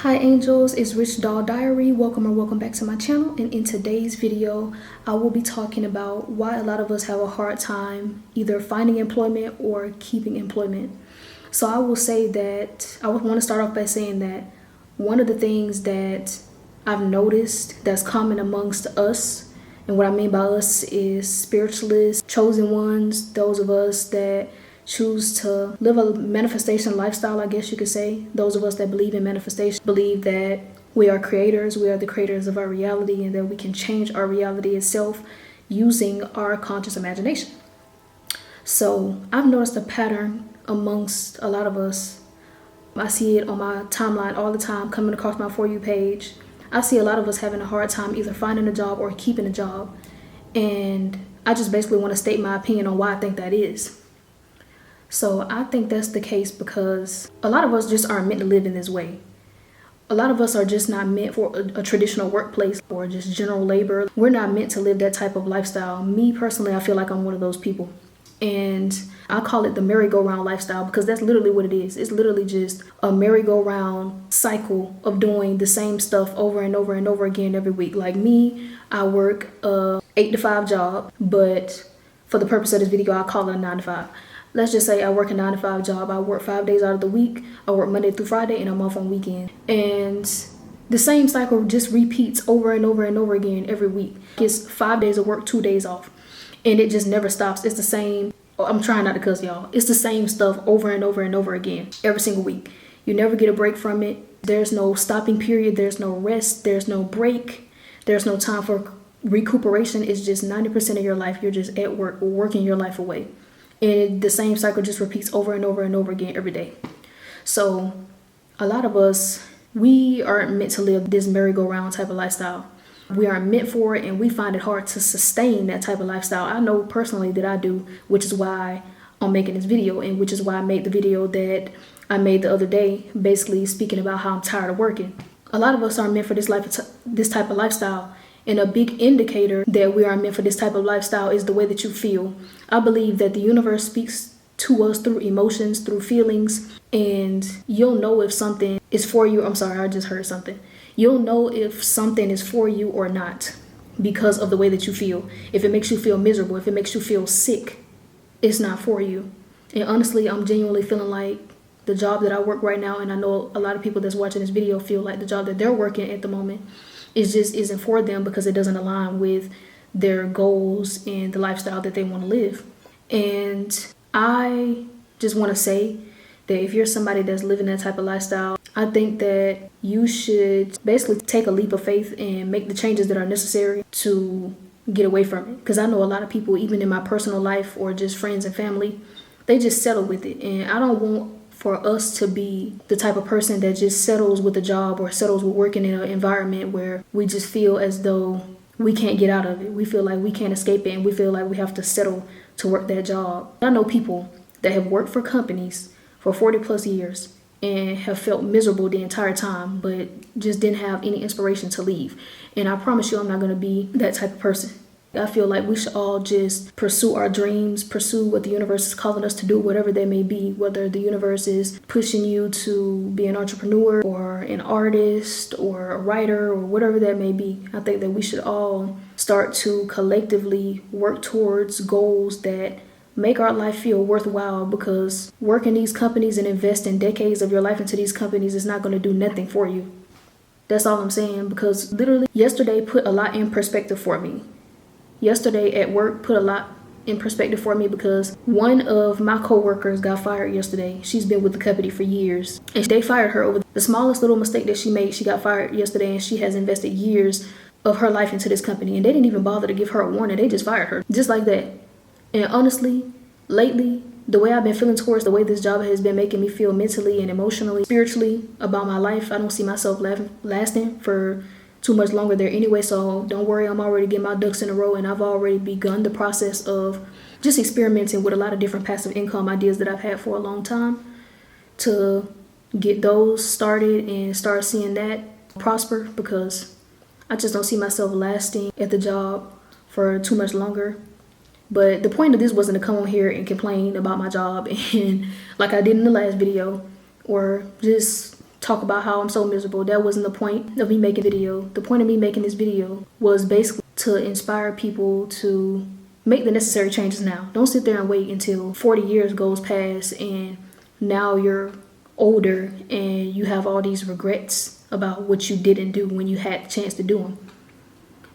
Hi angels, it's Rich Doll Diary. Welcome back to my channel. And in today's video, I will be talking about why a lot of us have a hard time either finding employment or keeping employment. So I will say that I would want to start off by saying that one of the things that I've noticed that's common amongst us, and what I mean by us is spiritualists, chosen ones, those of us that choose to live a manifestation lifestyle, I guess you could say. Those of us that believe in manifestation believe that we are creators, we are the creators of our reality, and that we can change our reality itself using our conscious imagination. So I've noticed a pattern amongst a lot of us. I see it on my timeline all the time, coming across my For You page. I see a lot of us having a hard time either finding a job or keeping a job. And I just basically want to state my opinion on why I think that is. So I think that's the case because a lot of us just aren't meant to live in this way. A lot of us are just not meant for a traditional workplace or just general labor. We're not meant to live that type of lifestyle. Me personally, I feel like I'm one of those people. And I call it the merry-go-round lifestyle because that's literally what it is. It's literally just a merry-go-round cycle of doing the same stuff over and over and over again every week. Like me, I work a 8-to-5 job, but for the purpose of this video, I call it a 9-to-5. Let's just say I work a 9-to-5 job. I work 5 days out of the week. I work Monday through Friday and I'm off on weekend. And the same cycle just repeats over and over and over again every week. It's 5 days of work, 2 days off. And it just never stops. It's the same. I'm trying not to cuss, y'all. It's the same stuff over and over and over again every single week. You never get a break from it. There's no stopping period. There's no rest. There's no break. There's no time for recuperation. It's just 90% of your life. You're just at work, working your life away. And the same cycle just repeats over and over and over again every day. So a lot of us, we aren't meant to live this merry-go-round type of lifestyle. We aren't meant for it, and we find it hard to sustain that type of lifestyle. I know personally that I do, which is why I'm making this video, and which is why I made the video that I made the other day, basically speaking about how I'm tired of working. A lot of us aren't meant for this type of lifestyle. And a big indicator that we are meant for this type of lifestyle is the way that you feel. I believe that the universe speaks to us through emotions, through feelings, and you'll know if something is for you. I'm sorry, I just heard something. You'll know if something is for you or not because of the way that you feel. If it makes you feel miserable, if it makes you feel sick, it's not for you. And honestly, I'm genuinely feeling like the job that I work right now, and I know a lot of people that's watching this video feel like the job that they're working at the moment isn't for them because it doesn't align with their goals and the lifestyle that they want to live. And I just want to say that if you're somebody that's living that type of lifestyle, I think that you should basically take a leap of faith and make the changes that are necessary to get away from it. Because I know a lot of people, even in my personal life or just friends and family, they just settle with it. And I don't want for us to be the type of person that just settles with a job or settles with working in an environment where we just feel as though we can't get out of it. We feel like we can't escape it, and we feel like we have to settle to work that job. I know people that have worked for companies for 40 plus years and have felt miserable the entire time, but just didn't have any inspiration to leave. And I promise you, I'm not going to be that type of person. I feel like we should all just pursue our dreams, pursue what the universe is calling us to do, whatever they may be, whether the universe is pushing you to be an entrepreneur or an artist or a writer or whatever that may be. I think that we should all start to collectively work towards goals that make our life feel worthwhile, because working these companies and investing decades of your life into these companies is not going to do nothing for you. That's all I'm saying, because literally yesterday put a lot in perspective for me. Yesterday at work put a lot in perspective for me because one of my coworkers got fired yesterday. She's been with the company for years, and they fired her over the smallest little mistake that she made. She got fired yesterday, and she has invested years of her life into this company, and they didn't even bother to give her a warning. They just fired her just like that. And honestly, lately, the way I've been feeling towards the way this job has been making me feel mentally and emotionally, spiritually about my life, I don't see myself lasting for too much longer there anyway. So don't worry, I'm already getting my ducks in a row, and I've already begun the process of just experimenting with a lot of different passive income ideas that I've had for a long time to get those started and start seeing that prosper, because I just don't see myself lasting at the job for too much longer. But the point of this wasn't to come on here and complain about my job and like I did in the last video, or just talk about how I'm so miserable. That wasn't the point of me making a video. The point of me making this video was basically to inspire people to make the necessary changes now. Don't sit there and wait until 40 years goes past and now you're older and you have all these regrets about what you didn't do when you had the chance to do them.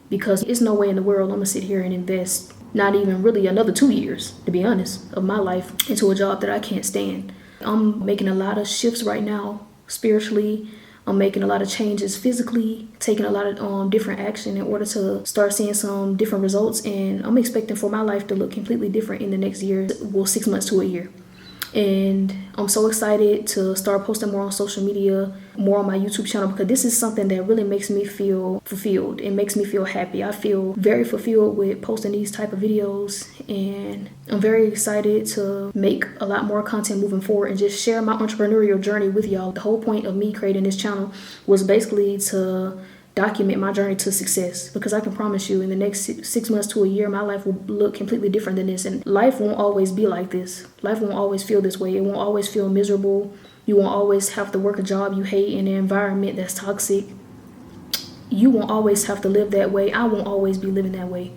Because it's no way in the world I'm gonna sit here and invest not even really another 2 years, to be honest, of my life into a job that I can't stand. I'm making a lot of shifts right now spiritually. I'm making a lot of changes physically, taking a lot of different action in order to start seeing some different results. And I'm expecting for my life to look completely different in the next year, well, 6 months to a year. And I'm so excited to start posting more on social media, more on my YouTube channel, because this is something that really makes me feel fulfilled. It makes me feel happy. I feel very fulfilled with posting these type of videos, and I'm very excited to make a lot more content moving forward and just share my entrepreneurial journey with y'all. The whole point of me creating this channel was basically to document my journey to success, because I can promise you in the next 6 months to a year, my life will look completely different than this. And life won't always be like this. Life won't always feel this way. It won't always feel miserable. You won't always have to work a job you hate in an environment that's toxic. You won't always have to live that way. I won't always be living that way.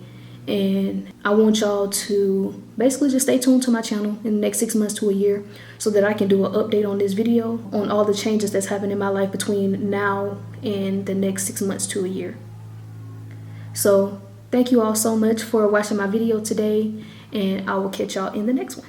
And I want y'all to basically just stay tuned to my channel in the next 6 months to a year so that I can do an update on this video on all the changes that's happened in my life between now and the next 6 months to a year. So thank you all so much for watching my video today, and I will catch y'all in the next one.